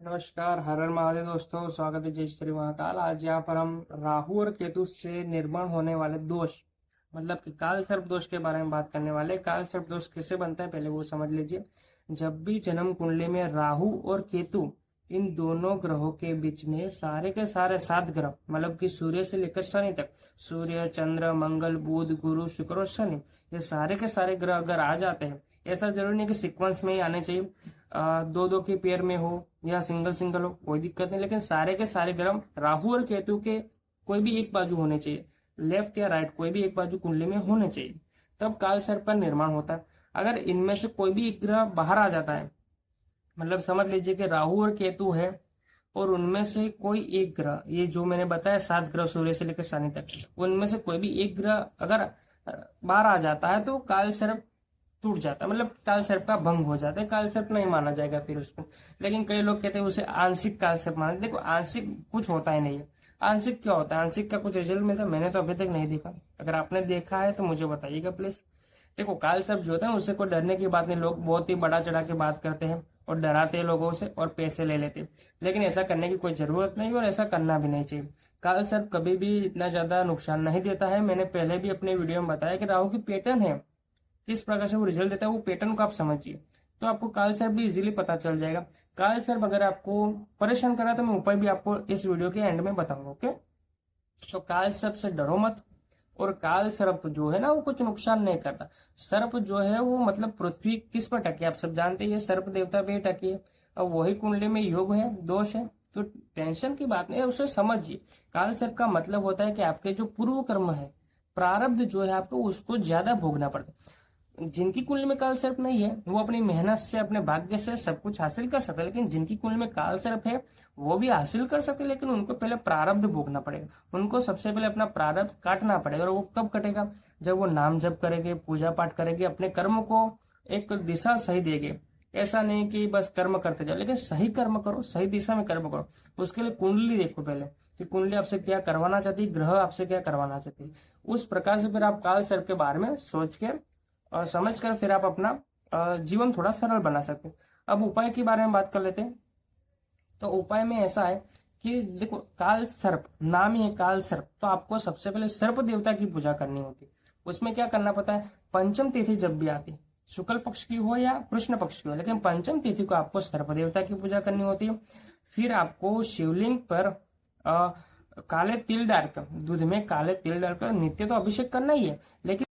नमस्कार, हर हर महादेव दोस्तों। स्वागत है जय श्री महाकाल। आज यहाँ पर हम राहु और केतु से निर्माण होने वाले दोष मतलब कि काल सर्प दोष के बारे में बात करने वाले। काल सर्प दोष कैसे बनता है पहले वो समझ लीजिए। जब भी जन्म कुंडली में राहु और केतु इन दोनों ग्रहों के बीच में सारे के सारे 7 ग्रह मतलब कि सूर्य से लेकर शनि तक, सूर्य, चंद्र, मंगल, बुध, गुरु, शुक्र और शनि, ये सारे के सारे ग्रह अगर आ जाते हैं, ऐसा जरूरी नहीं कि सीक्वेंस में ही आने चाहिए, दो दो के पेयर में हो या सिंगल सिंगल हो, कोई दिक्कत नहीं, लेकिन सारे के सारे ग्रह राहु और केतु के कोई भी एक बाजू होने चाहिए, लेफ्ट या राइट कोई भी एक बाजू कुंडली में होने चाहिए, तब काल सर्प का निर्माण होता है। अगर इनमें से कोई भी एक ग्रह बाहर आ जाता है, मतलब समझ लीजिए कि राहु और केतु है और उनमें से कोई एक ग्रह, ये जो मैंने बताया 7 ग्रह सूर्य से लेकर शनि तक, उनमें से कोई भी एक ग्रह अगर बाहर आ जाता है तो काल सर्प टूट जाता है, मतलब काल सर्प का भंग हो जाता है, काल सर्प नहीं माना जाएगा फिर उसको। लेकिन कई लोग कहते हैं उसे आंशिक काल सर्प माना। देखो, आंशिक कुछ होता ही नहीं है। आंशिक क्या होता है? आंशिक का कुछ रिजल्ट मिलता है? मैंने तो अभी तक नहीं देखा। अगर आपने देखा है तो मुझे बताइएगा प्लीज। देखो, काल सर्प जो होता है उससे कोई डरने की बात नहीं। लोग बहुत ही बड़ा चढ़ा के बात करते हैं और डराते हैं लोगों से और पैसे ले लेते हैं, लेकिन ऐसा करने की कोई जरूरत नहीं और ऐसा करना भी नहीं चाहिए। काल सर्प कभी भी इतना ज्यादा नुकसान नहीं देता है। मैंने पहले भी अपने वीडियो में बताया कि राहु की पैटर्न है, किस प्रकार से वो रिजल्ट देता है, वो पैटर्न को आप समझिए तो आपको काल सर्प भी इजीली पता चल जाएगा। काल सर्प अगर आपको परेशान करा तो मैं उपाय भी आपको इस वीडियो के एंड में बताऊंगा। ओके, तो काल सर्प से डरो मत। और काल सर्प जो है ना वो कुछ नुकसान नहीं करता। सर्प जो है वो मतलब पृथ्वी किस पर टकी है? आप सब जानते हैं, सर्प देवता पे टकी है और वही कुंडली में योग है, दोष है, तो टेंशन की बात नहीं है, उसे समझिए। काल सर्प का मतलब होता है कि आपके जो पूर्व कर्म है, प्रारब्ध जो है आपको उसको ज्यादा भोगना पड़ता है। जिनकी कुंडली में काल सर्प नहीं है वो अपनी मेहनत से, अपने भाग्य से सब कुछ हासिल कर सकते हैं, लेकिन जिनकी कुंडली में काल सर्प है वो भी हासिल कर सकते हैं, लेकिन उनको पहले प्रारब्ध भोगना पड़ेगा। उनको सबसे पहले अपना प्रारब्ध काटना पड़ेगा। और वो कब कटेगा? जब वो नाम जप करेंगे, पूजा पाठ करेंगे, अपने कर्म को एक दिशा सही देंगे। ऐसा नहीं कि बस कर्म करते जाओ, लेकिन सही कर्म करो, सही दिशा में कर्म करो। उसके लिए कुंडली देखो पहले कि कुंडली आपसे क्या करवाना चाहती है, ग्रह आपसे क्या करवाना चाहती है। उस प्रकार से फिर आप काल सर्प के बारे में सोच के और समझ कर फिर आप अपना जीवन थोड़ा सरल बना सकते हैं। अब उपाय के बारे में बात कर लेते हैं। तो उपाय में ऐसा है कि देखो, काल सर्प नाम ही है काल सर्प, तो आपको सबसे पहले सर्प देवता की पूजा करनी होती है। उसमें क्या करना पड़ता है? पंचम तिथि जब भी आती है, शुक्ल पक्ष की हो या कृष्ण पक्ष की हो, लेकिन पंचम तिथि को आपको सर्प देवता की पूजा करनी होती है। फिर आपको शिवलिंग पर काले तिल डालकर, दूध में काले तिल डालकर नित्य तो अभिषेक करना ही है, लेकिन